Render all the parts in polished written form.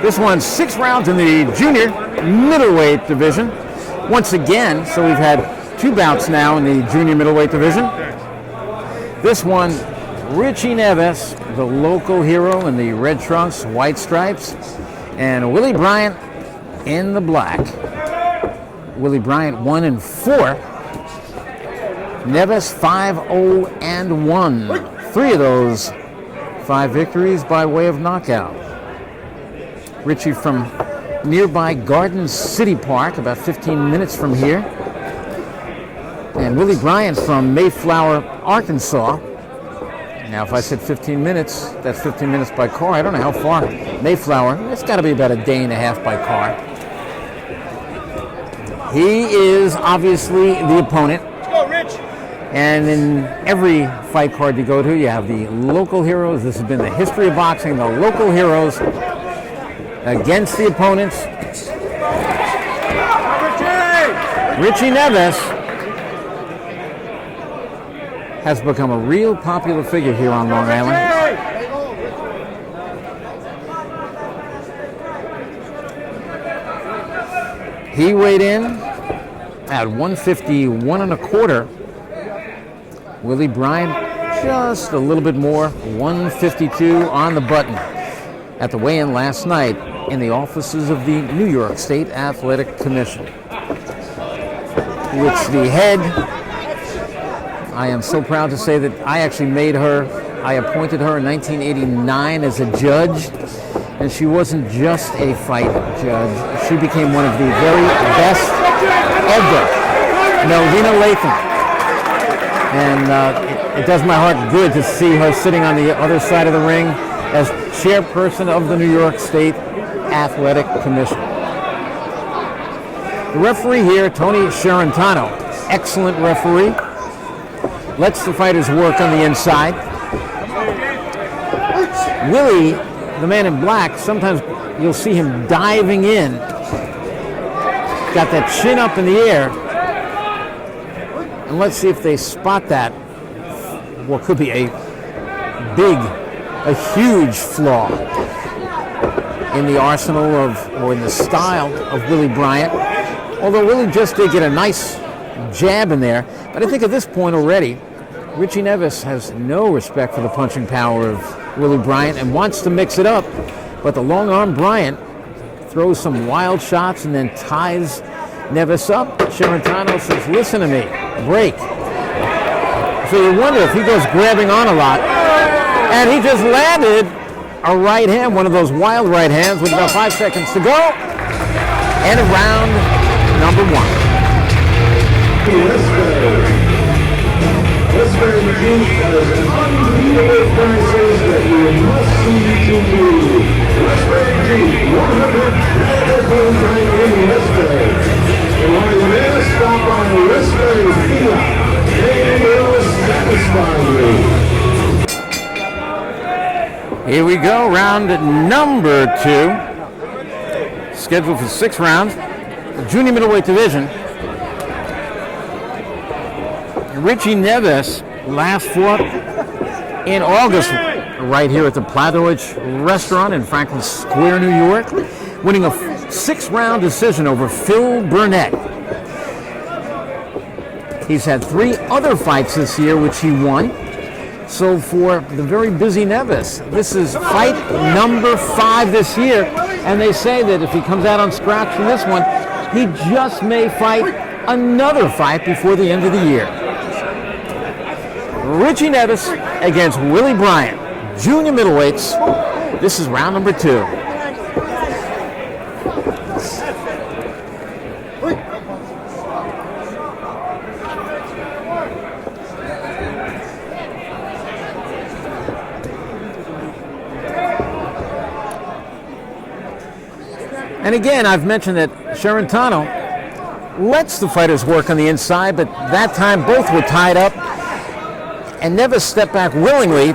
This one's 6 rounds in the junior middleweight division. Once again, so we've had 2 bouts now in the junior middleweight division. This one, Richie Neves, the local hero in the red trunks, white stripes, and Willie Bryant in the black. Willie Bryant 1-4. Neves 5-0-1. 3 of those 5 victories by way of knockout. Richie from nearby Garden City Park, about 15 minutes from here. And Willie Bryant from Mayflower, Arkansas. Now, if I said 15 minutes, that's 15 minutes by car. I don't know how far. Mayflower, it's got to be about a day and a half by car. He is obviously the opponent. Let's go, Rich. And in every fight card you go to, you have the local heroes. This has been the history of boxing, the local heroes against the opponents. Richie Neves has become a real popular figure here on Long Island. He weighed in at 151 1/4. Willie Bryant just a little bit more, 152 on the button at the weigh-in last night in the offices of the New York State Athletic Commission, which the head, I am so proud to say that I actually I appointed her in 1989 as a judge, and she wasn't just a fight judge. She became one of the very best ever, Melvina Latham. And it does my heart good to see her sitting on the other side of the ring as chairperson of the New York State Athletic Commission. The referee here, Tony Sherentano, excellent referee. Lets the fighters work on the inside. Willie, the man in black, sometimes you'll see him diving in. Got that chin up in the air. And let's see if they spot that. What could be a huge flaw in the arsenal or in the style of Willie Bryant. Although Willie just did get a nice jab in there. But I think at this point already, Richie Neves has no respect for the punching power of Willie Bryant and wants to mix it up. But the long-arm Bryant throws some wild shots and then ties Neves up. Sherentano says, listen to me, break. So you wonder if he goes grabbing on a lot. And he just landed a right hand, one of those wild right hands with about 5 seconds to go. And round number 1. Westbury Group has unbeatable prices that you must see to do. Westbury Group, 100 Marathon Drive in Westbury. And while you're there, stop on Westbury Fiat. They will satisfy you. Here we go, round number 2. Scheduled for 6 rounds. The junior middleweight division. Richie Neves last fought in August right here at the Plattevich Restaurant in Franklin Square, New York, winning a 6-round decision over Phil Burnett. He's had 3 other fights this year, which he won. So for the very busy Neves, this is fight number 5 this year, and they say that if he comes out on scratch from this one, he just may fight another fight before the end of the year. Richie Neves against Willie Bryant, junior middleweights. This is round number 2. And again, I've mentioned that Sherentano lets the fighters work on the inside, but that time both were tied up. And Neves stepped back willingly,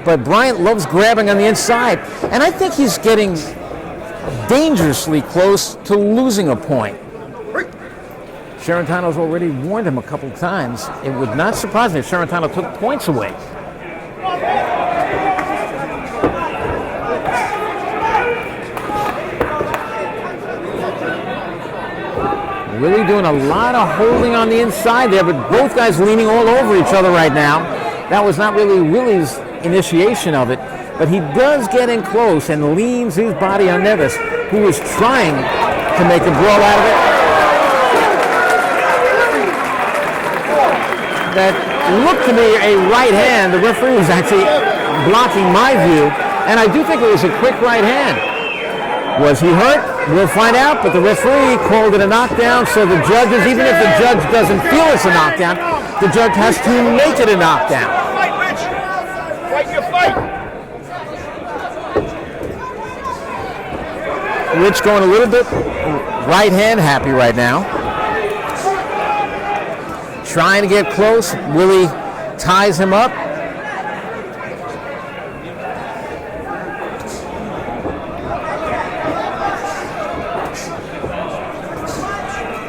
but Bryant loves grabbing on the inside. And I think he's getting dangerously close to losing a point. Sherentano's already warned him a couple times. It would not surprise me if Sherentano took points away. Willie doing a lot of holding on the inside there, but both guys leaning all over each other right now. That was not really Willie's initiation of it, but he does get in close and leans his body on Neves, who was trying to make a brawl out of it. That looked to me a right hand. The referee was actually blocking my view, and I do think it was a quick right hand. Was he hurt? We'll find out, but the referee called it a knockdown, so the judges, even if the judge doesn't feel it's a knockdown, the judge has to make it a knockdown. Fight, Rich! Fight your fight! Rich going a little bit right hand happy right now. Trying to get close. Willie ties him up.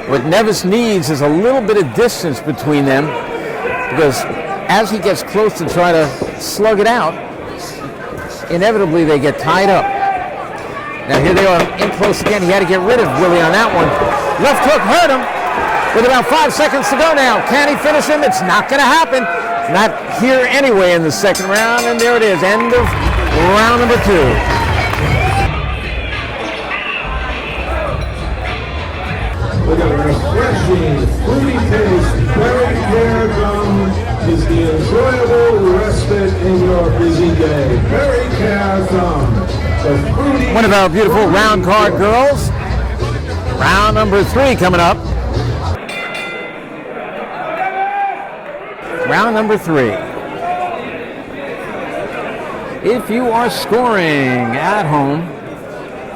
What Neves needs is a little bit of distance between them, because as he gets close to try to slug it out, inevitably they get tied up. Now here they are in close again. He had to get rid of Willie on that one. Left hook hurt him with about 5 seconds to go now. Can he finish him? It's not going to happen. Not here anyway in the second round, and there it is. End of round number 2. With a refreshing, fruity taste, Berry Care Gum is the enjoyable respite in your busy day. Berry Care Gum, the fruity... One of our beautiful round card girls. Round number 3 coming up. Round number 3. If you are scoring at home,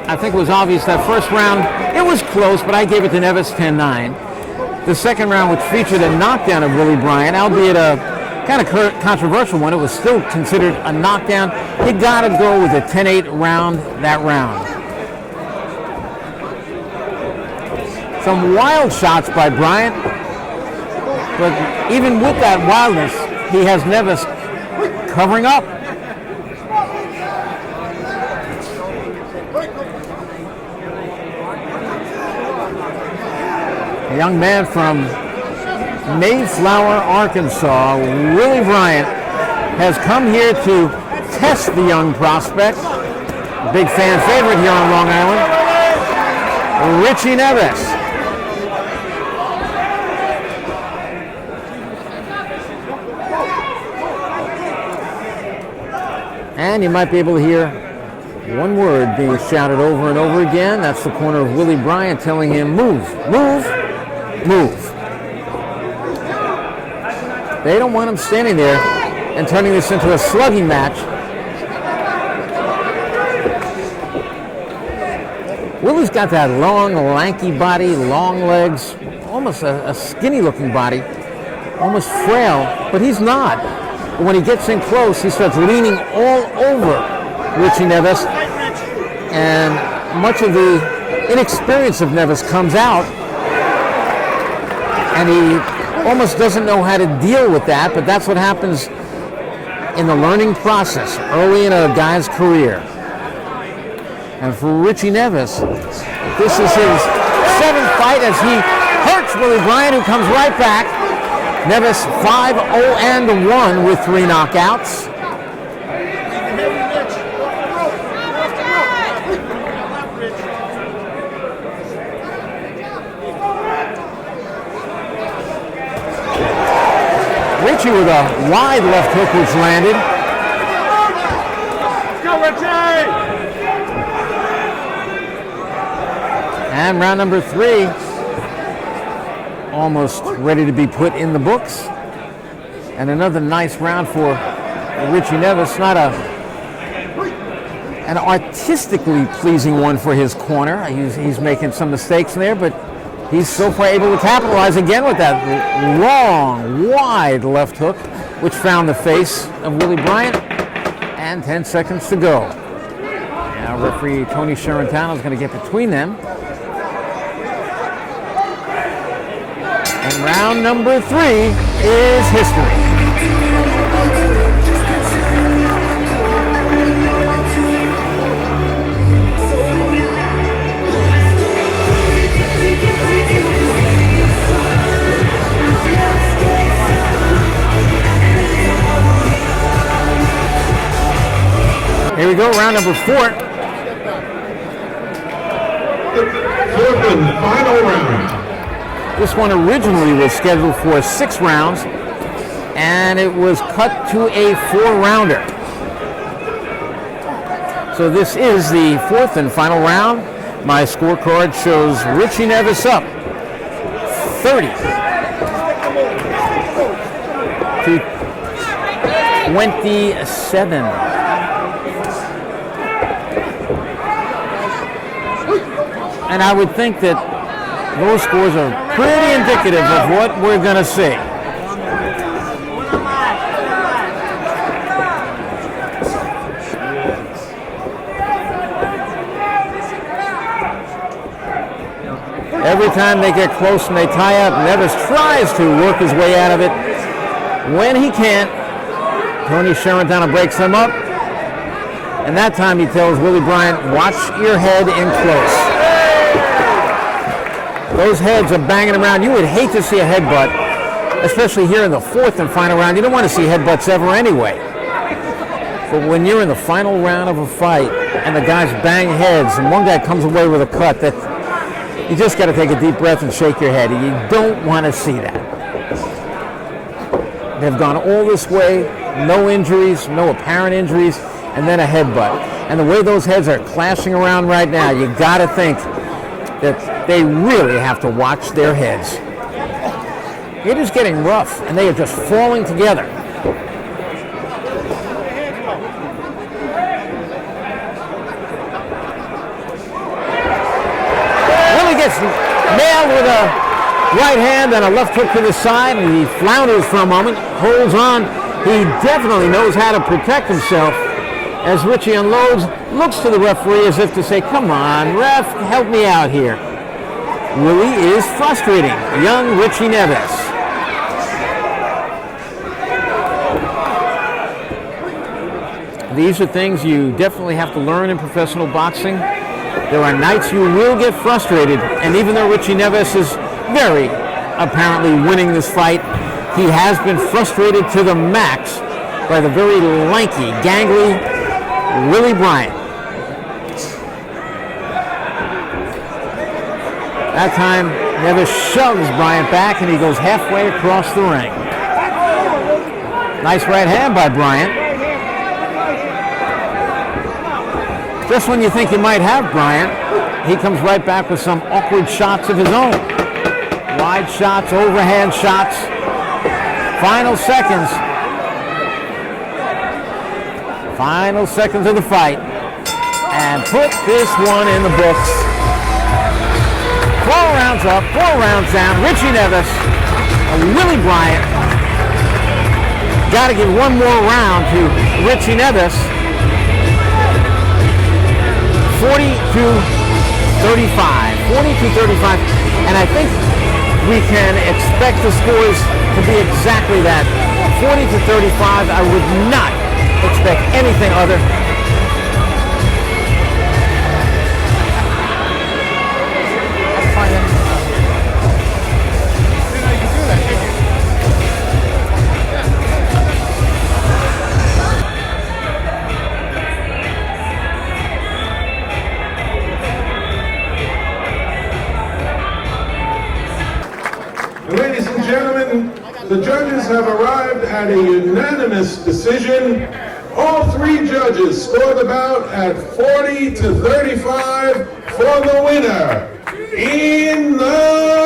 I think it was obvious that first round, it was close, but I gave it to Neves 10-9. The second round, which featured a knockdown of Willie Bryant, albeit a kind of controversial one, it was still considered a knockdown. You got to go with a 10-8 round that round. Some wild shots by Bryant, but even with that wildness, he has Neves covering up. A young man from Mayflower, Arkansas, Willie Bryant, has come here to test the young prospect. Big fan favorite here on Long Island, Richie Neves. And you might be able to hear one word being shouted over and over again. That's the corner of Willie Bryant telling him, move, move, move. They don't want him standing there and turning this into a slugging match. Willie's got that long, lanky body, long legs, almost a skinny-looking body, almost frail, but he's not. But when he gets in close, he starts leaning all over Richie Neves, and much of the inexperience of Neves comes out, and he almost doesn't know how to deal with that, but that's what happens in the learning process early in a guy's career. And for Richie Neves, this is his 7th fight as he hurts Willie Bryant, who comes right back. Neves 5-0-1 with 3 knockouts. Richie with a wide left hook which landed. Let's go, Richie! And round number 3, almost ready to be put in the books. And another nice round for Richie Neves. Not an artistically pleasing one for his corner. He's making some mistakes there, but he's so far able to capitalize again with that long, wide left hook, which found the face of Willie Bryant. And 10 seconds to go. Now referee Tony Sherentano is going to get between them. And round number 3 is history. we go, round number 4. Fourth and final round. This one originally was scheduled for 6 rounds, and it was cut to a 4-rounder. So this is the 4th and final round. My scorecard shows Richie Neves up 30 to 27. And I would think that those scores are pretty indicative of what we're going to see. Every time they get close and they tie up, Neves tries to work his way out of it. When he can't, Tony Sherentano breaks them up. And that time he tells Willie Bryant, watch your head in close. Those heads are banging around. You would hate to see a headbutt, especially here in the 4th and final round. You don't want to see headbutts ever anyway. But when you're in the final round of a fight and the guys bang heads and one guy comes away with a cut, that you just got to take a deep breath and shake your head. You don't want to see that. They've gone all this way, no injuries, no apparent injuries, and then a headbutt. And the way those heads are clashing around right now, you got to think that they really have to watch their heads. It is getting rough, and they are just falling together. Willie gets nailed with a right hand and a left hook to the side, and he flounders for a moment, holds on. He definitely knows how to protect himself as Richie unloads, looks to the referee as if to say, come on, ref, help me out here. Willie is frustrating young Richie Neves. These are things you definitely have to learn in professional boxing. There are nights you will get frustrated, and even though Richie Neves is very apparently winning this fight, he has been frustrated to the max by the very lanky, gangly Willie Bryant. That time, Neves shoves Bryant back and he goes halfway across the ring. Nice right hand by Bryant. Just when you think you might have Bryant, he comes right back with some awkward shots of his own. Wide shots, overhand shots. Final seconds. Final seconds of the fight. And put this one in the books. 4 rounds up, 4 rounds down. Richie Neves, Willie Bryant. Got to give one more round to Richie Neves. 40-35. 40-35. And I think we can expect the scores to be exactly that. 40-35. I would not expect anything other. Ladies and gentlemen, the judges have arrived at a unanimous decision. All 3 judges scored the bout at 40-35 for the winner in the